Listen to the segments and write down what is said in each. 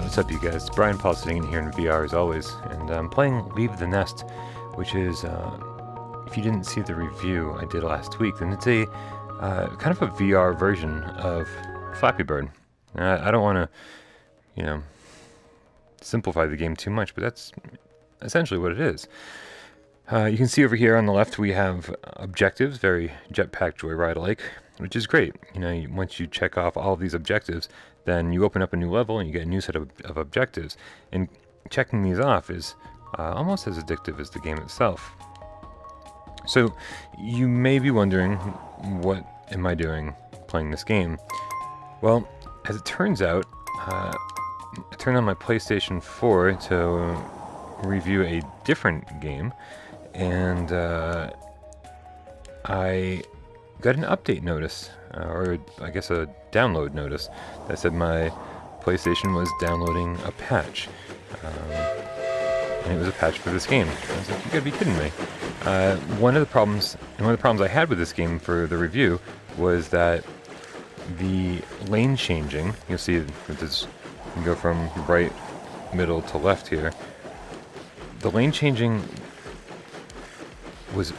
What's up, you guys? It's Brian Paul sitting in here in VR as always, and I'm playing Leave the Nest, which is, if you didn't see the review I did last week, then it's a kind of a VR version of Flappy Bird. I don't want to, simplify the game too much, but that's essentially what it is. You can see over here on the left we have objectives, very Jetpack Joyride-like, which is great. Once you check off all of these objectives, then you open up a new level and you get a new set of objectives. And checking these off is almost as addictive as the game itself. So you may be wondering, what am I doing playing this game? Well, as it turns out, I turned on my PlayStation 4 to review a different game, and I got an update notice, or I guess a download notice, that said my PlayStation was downloading a patch. And it was a patch for this game. I was like, you gotta be kidding me. One of the problems I had with this game for the review was that the lane changing, you'll see this, you can go from right, middle to left here. The lane changing was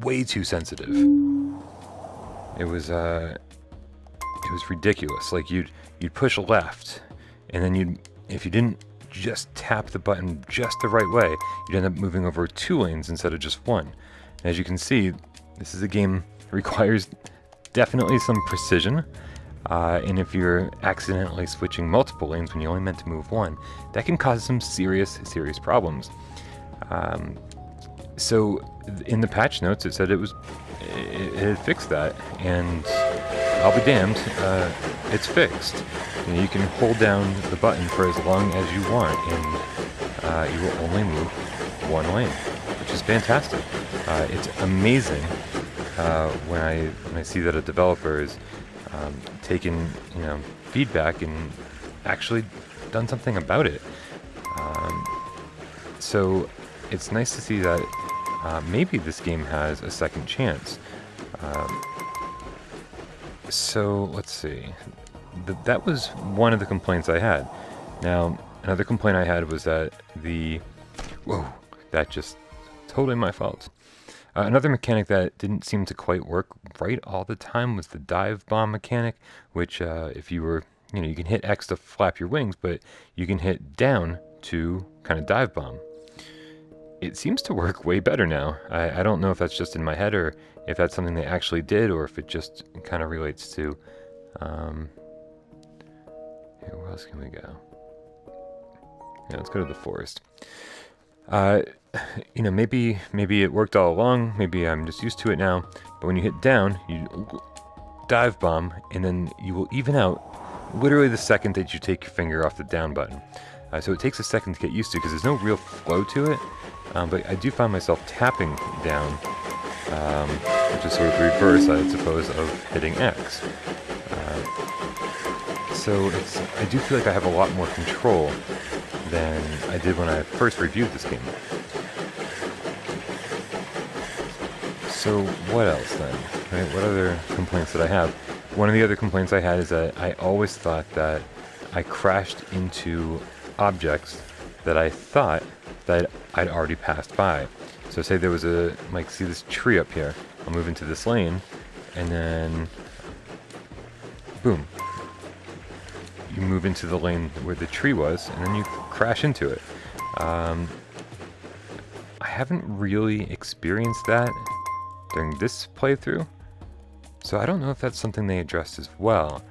way too sensitive. It was ridiculous. Like you'd push left, and then if you didn't just tap the button just the right way, you'd end up moving over 2 lanes instead of just 1. And as you can see, this is a game that requires definitely some precision. And if you're accidentally switching multiple lanes when you only meant to move 1, that can cause some serious problems. So in the patch notes, it said it had fixed that, and I'll be damned, it's fixed. You can hold down the button for as long as you want, and you will only move 1 lane, which is fantastic. It's amazing when I see that a developer is taken feedback and actually done something about it. So it's nice to see that maybe this game has a second chance. So let's see. That was one of the complaints I had. Now, another complaint I had was that that just totally my fault. Another mechanic that didn't seem to quite work right all the time was the dive bomb mechanic, which if you were, you can hit X to flap your wings, but you can hit down to kind of dive bomb. It seems to work way better now. I don't know if that's just in my head, or if that's something they actually did, or if it just kind of relates to... Here, where else can we go? Yeah, let's go to the forest. Maybe it worked all along, maybe I'm just used to it now, but when you hit down, you dive bomb, and then you will even out literally the second that you take your finger off the down button. So it takes a second to get used to, because there's no real flow to it, but I do find myself tapping down, which is sort of the reverse, I suppose, of hitting X. So I do feel like I have a lot more control than I did when I first reviewed this game. So what else then? Right? What other complaints did I have? One of the other complaints I had is that I always thought that I crashed into objects that I thought that I'd already passed by. So say there was see this tree up here. I'll move into this lane, and then boom. You move into the lane where the tree was, and then you crash into it. I haven't really experienced that during this playthrough, so I don't know if that's something they addressed as well.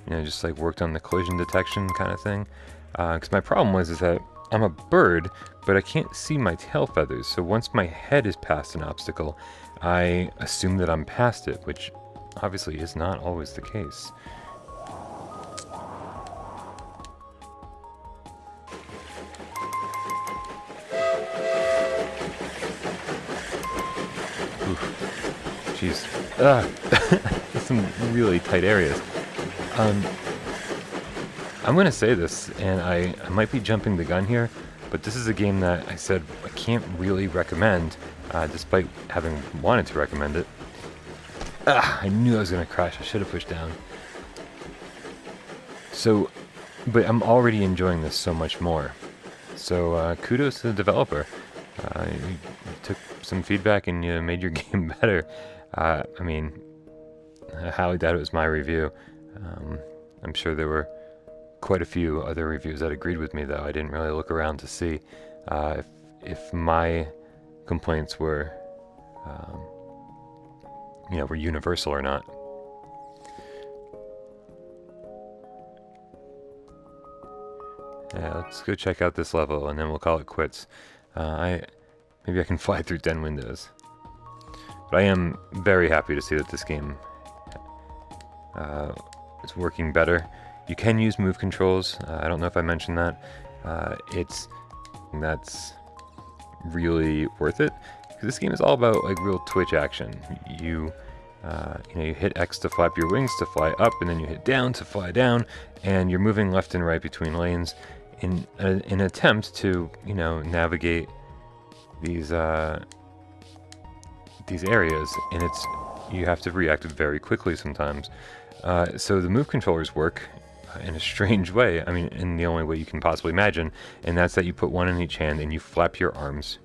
Just like worked on the collision detection kind of thing. Because my problem is that I'm a bird, but I can't see my tail feathers, so once my head is past an obstacle, I assume that I'm past it, which obviously is not always the case. Jeez. Some really tight areas. I'm going to say this, and I might be jumping the gun here, but this is a game that I said I can't really recommend, despite having wanted to recommend it. I knew I was going to crash. I should have pushed down. So but I'm already enjoying this so much more. So kudos to the developer. You took some feedback and you made your game better. I mean, I highly doubt it was my review. I'm sure there were quite a few other reviews that agreed with me, though. I didn't really look around to see if my complaints were, were universal or not. Yeah, let's go check out this level, and then we'll call it quits. Maybe I can fly through 10 windows. But I am very happy to see that this game is working better. You can use move controls. I don't know if I mentioned that. That's really worth it, because this game is all about like real twitch action. You hit X to flap your wings to fly up, and then you hit down to fly down, and you're moving left and right between lanes in an attempt to navigate these areas, and you have to react very quickly sometimes. So the move controllers work in a strange way. I mean, in the only way you can possibly imagine, and that's that you put one in each hand and you flap your arms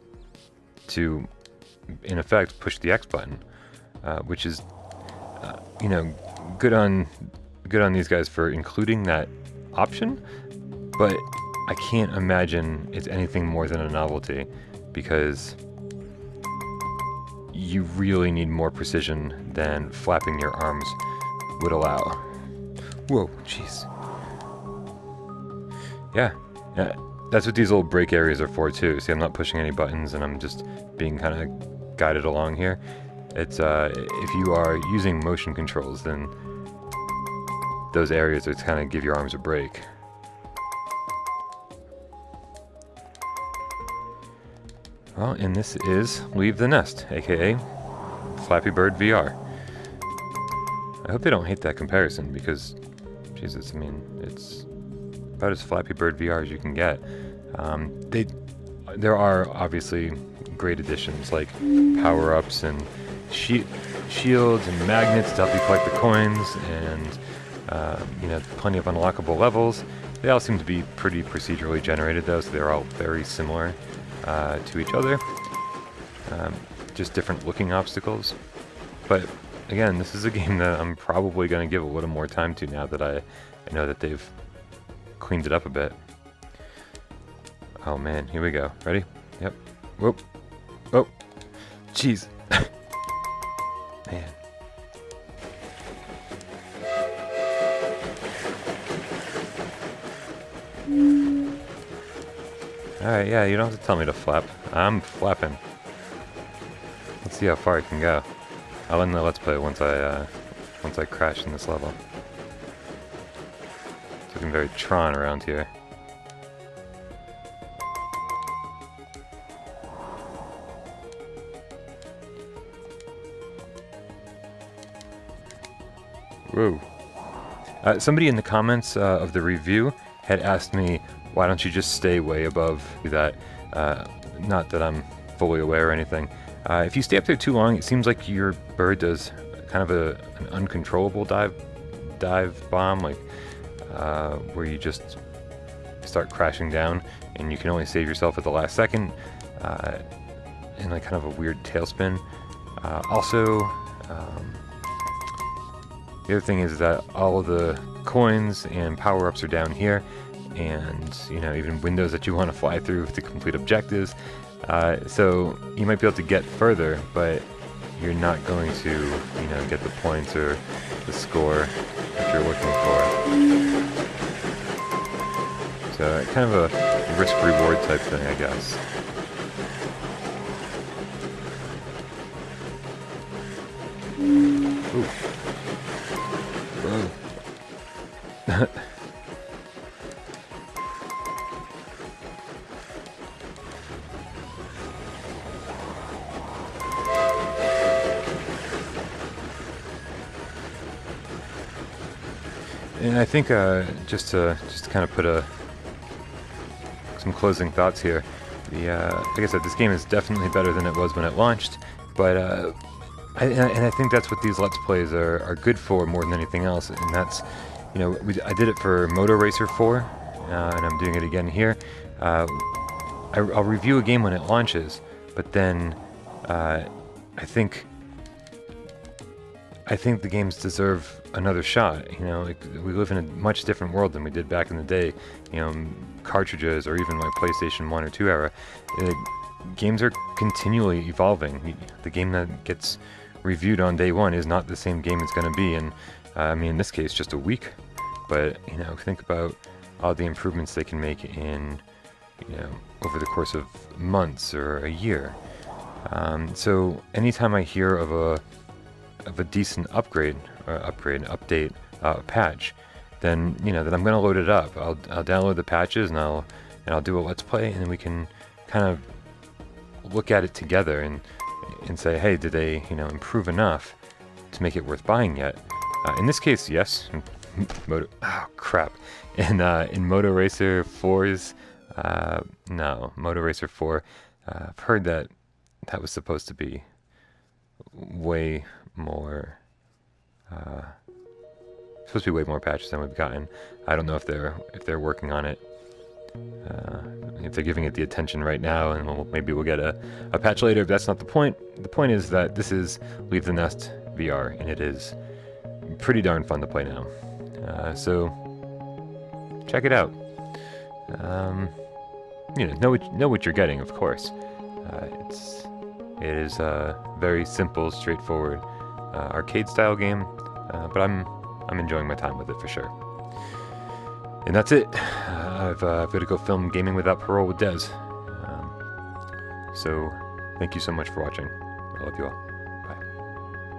to, in effect, push the X button, which is, good on these guys for including that option. But I can't imagine it's anything more than a novelty, because you really need more precision than flapping your arms would allow. Whoa, jeez. Yeah, that's what these little break areas are for too. See, I'm not pushing any buttons, and I'm just being kind of guided along here. It's if you are using motion controls, then those areas are to kind of give your arms a break. Well, and this is Leave the Nest, aka Flappy Bird VR. I hope they don't hate that comparison, because, Jesus, I mean, it's about as Flappy Bird VR as you can get. There are obviously great additions like power-ups and shields and magnets to help you collect the coins, and plenty of unlockable levels. They all seem to be pretty procedurally generated, though, so they're all very similar to each other. Just different looking obstacles. But again, this is a game that I'm probably going to give a little more time to now that I know that they've cleaned it up a bit. Oh man, here we go. Ready? Yep. Whoop. Oh. Jeez. Man. Alright, yeah, you don't have to tell me to flap. I'm flapping. Let's see how far I can go. I'll end the Let's Play once I crash in this level. It's looking very Tron around here. Whoa. Somebody in the comments of the review had asked me, why don't you just stay way above that? Not that I'm fully aware or anything. If you stay up there too long, it seems like your bird does kind of an uncontrollable dive bomb, like where you just start crashing down, and you can only save yourself at the last second, in like kind of a weird tailspin. Also, the other thing is that all of the coins and power-ups are down here, and even windows that you want to fly through to complete objectives. So you might be able to get further, but you're not going to get the points or the score that you're looking for. So kind of a risk-reward type thing, I guess. Ooh. Whoa. And I think just to kind of put some closing thoughts here. Like I said, this game is definitely better than it was when it launched, but I think that's what these Let's Plays are good for more than anything else, and that's you know, I did it for Motor Racer 4, and I'm doing it again here. I'll review a game when it launches, but then I think the games deserve another shot. You know, like, we live in a much different world than we did back in the day. You know, cartridges or even like PlayStation 1 or 2 era, games are continually evolving. The game that gets reviewed on day one is not the same game it's going to be in, I mean, in this case, just a week. But, you know, think about all the improvements they can make in, you know, over the course of months or a year. So anytime I hear of a decent update, patch, then, you know, that I'm going to load it up. I'll download the patches and I'll do a let's play, and then we can kind of look at it together and say, hey, did they, you know, improve enough to make it worth buying yet? In this case, yes. Oh crap! In Motor Racer 4's, no, Motor Racer 4. I've heard that was supposed to be way more. Supposed to be way more patches than we've gotten. I don't know if they're working on it. If they're giving it the attention right now, and maybe we'll get a patch later. But that's not the point. The point is that this is Leave the Nest VR, and it is pretty darn fun to play now. So check it out. You know what you're getting, of course. It is a very simple, straightforward arcade-style game, but I'm enjoying my time with it for sure. And that's it. I've got to go film Gaming Without Parole with Des. So thank you so much for watching. I love you all.